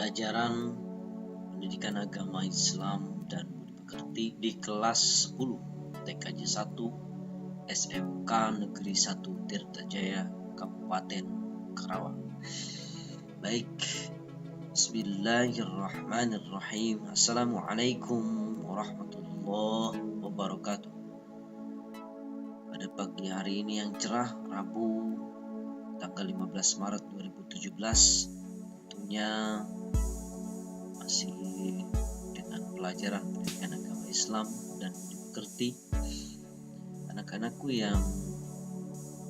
pembelajaran pendidikan agama Islam dan budi pekerti di kelas 10 TKJ 1 SMK Negeri 1 Tirtajaya Kabupaten Karawang. Baik, Bismillahirrahmanirrahim. Assalamualaikum warahmatullahi wabarakatuh. Pada pagi hari ini yang cerah, Rabu tanggal 15 Maret 2017, tentunya masih dengan pelajaran pendidikan agama Islam dan budi pekerti. Anak-anakku yang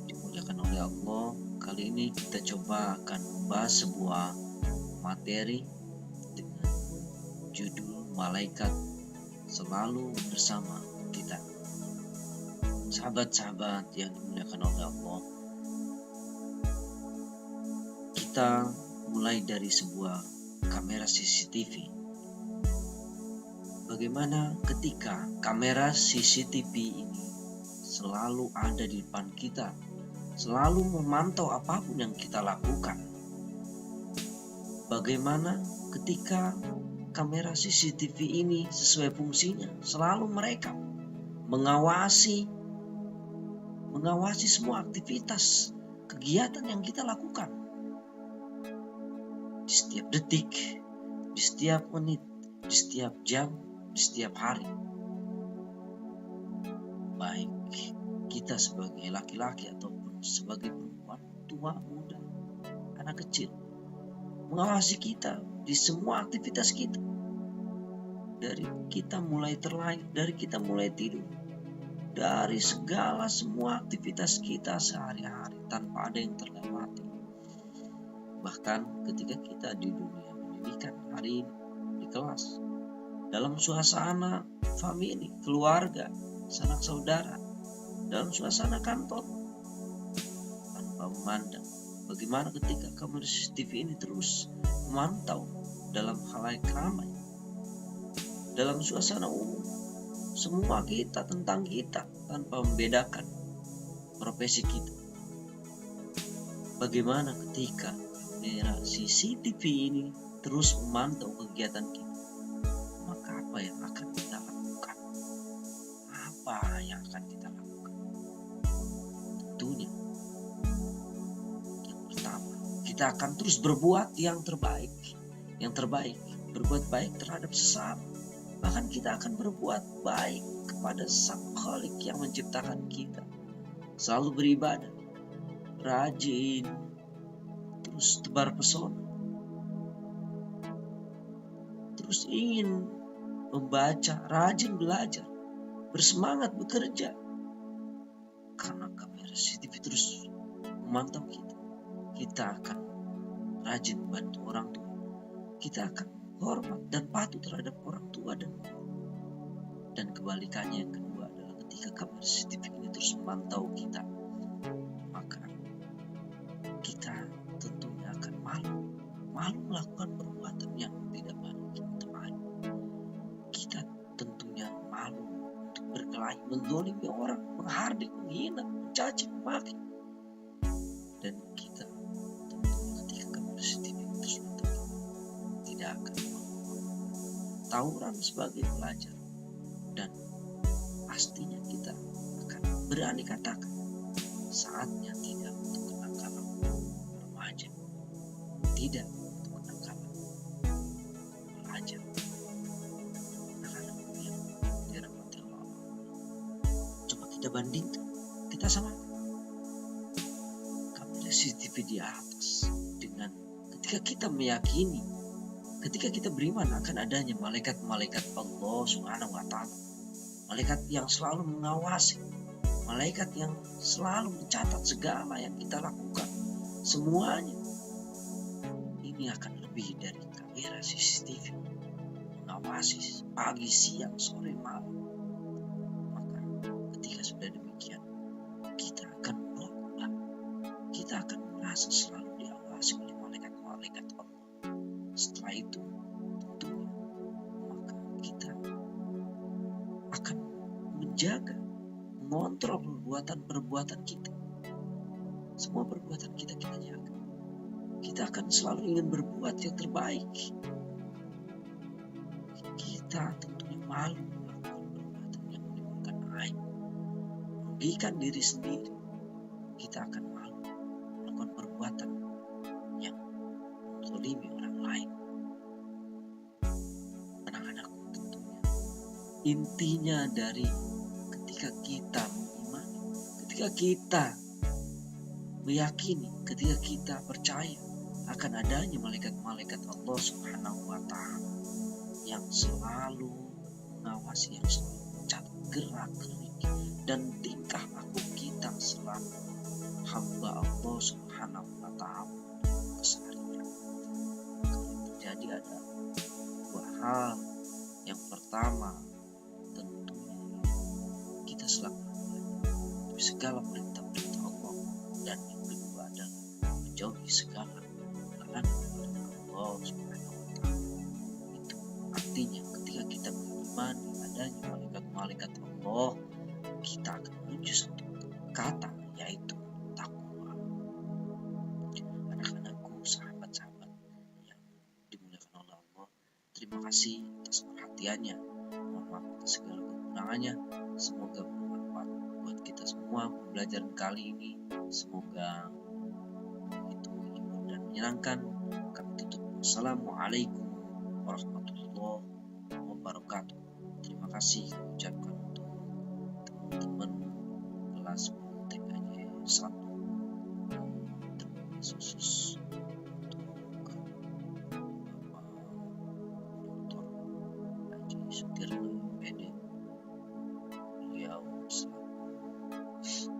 dimuliakan oleh Allah, kali ini kita coba akan membahas sebuah materi dengan judul Malaikat Selalu Bersama Kita. Sahabat-sahabat yang dimuliakan oleh Allah, kita mulai dari sebuah kamera CCTV. Bagaimana ketika kamera CCTV ini selalu ada di depan kita, selalu memantau apapun yang kita lakukan. Bagaimana ketika kamera CCTV ini sesuai fungsinya, selalu merekam, mengawasi semua aktivitas, kegiatan yang kita lakukan. Di setiap detik, di setiap menit, di setiap jam, di setiap hari. Baik kita sebagai laki-laki ataupun sebagai perempuan, tua, muda, anak kecil, mengawasi kita di semua aktivitas kita. Dari kita mulai terlahir, dari kita mulai tidur, dari segala semua aktivitas kita sehari-hari tanpa ada yang terlewati. Bahkan ketika kita di dunia pendidikan hari ini, di kelas, dalam suasana famili, keluarga, sanak saudara, dalam suasana kantor, tanpa memandang bagaimana ketika kamera CCTV ini terus memantau dalam khalayak ramai, dalam suasana umum, semua kita tentang kita tanpa membedakan profesi kita. Bagaimana ketika kamera CCTV ini terus memantau kegiatan kita, maka apa yang akan kita lakukan? Apa yang akan kita lakukan? Tentunya yang pertama, kita akan terus berbuat yang terbaik, berbuat baik terhadap sesama. Bahkan kita akan berbuat baik kepada Sang Khalik yang menciptakan kita. Selalu beribadah, rajin, terus tebar pesona, terus ingin membaca, rajin belajar, bersemangat bekerja. Karena kamera CCTV terus memantau kita, kita akan rajin membantu orang tua, kita akan hormat dan patuh terhadap orang tua dan guru. Dan kebalikannya yang kedua adalah ketika kamera CCTV ini terus memantau kita, maka kita tentunya akan malu melakukan perbuatan yang tidak baik, kita tentunya malu untuk berkelahi, menzalimi orang, menghardik, menghina, mencaci, memaki. Dan kita tentunya ketika kamera CCTV terus memantau kita, tidak akan tawuran sebagai pelajar, dan pastinya kita akan berani katakan saatnya tidak untuk kenakalan remaja, tidak untuk kenakalan pelajar. Anak-anak yang dirahmati Allah, coba kita bandingkan, kita sama kamera CCTV di atas dengan ketika kita meyakini, ketika kita beriman akan adanya malaikat-malaikat Allah Subhanahu wa Ta'ala, malaikat yang selalu mengawasi, malaikat yang selalu mencatat segala yang kita lakukan, semuanya. Ini akan lebih dari kamera CCTV mengawasi pagi, siang, sore, malam. Maka ketika sudah demikian, kita akan berubah, kita akan merasa selalu diawasi oleh malaikat-malaikat Allah. Setelah itu tentunya maka kita akan menjaga, mengontrol perbuatan kita. Semua perbuatan kita jaga. kita akan selalu ingin berbuat yang terbaik. Kita tentunya malu melakukan perbuatan yang menimbulkan aib, merugikan diri sendiri. Kita akan malu melakukan perbuatan yang menzalimi orang lain. Anak-anakku, tentunya intinya dari ketika kita mengimani, ketika kita meyakini, ketika kita percaya akan adanya malaikat-malaikat Allah Subhanahu wa Ta'ala yang selalu mengawasi, yang selalu mencatat gerak-gerik dan tingkah laku kita selalu hamba Allah Subhanahu wa Ta'ala keseharian. Kalau terjadi ada dua hal. Yang pertama, tentunya kita selalu menjauhi segala perintah-perintah Allah, dan yang kedua adalah menjauhi segala larangan Allah Subhanahu wa Ta'ala. Itu artinya ketika kita mengimani adanya malaikat-malaikat Allah, kita akan menuju satu kata, yaitu takwa. Anak-anakku, sahabat-sahabat yang dimuliakan oleh Allah, terima kasih atas perhatiannya. Mohon maaf atas segala kekurangannya. Semoga bermanfaat buat kita semua pembelajaran kali ini. Semoga itu menghibur dan menyenangkan. Kami tutup. Assalamualaikum warahmatullahi wabarakatuh. Terima kasih kami ucapkan untuk teman-teman kelas TKJ 1 dan teman khusus untuk Bapak Dr. Haji Sutirno MPD. Beliau selaku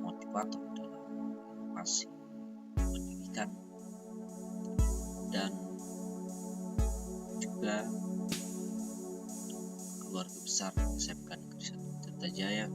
motivator dalam inovasi pendidikan dan juga keluarga besar SMK Negeri 1 Tirtajaya.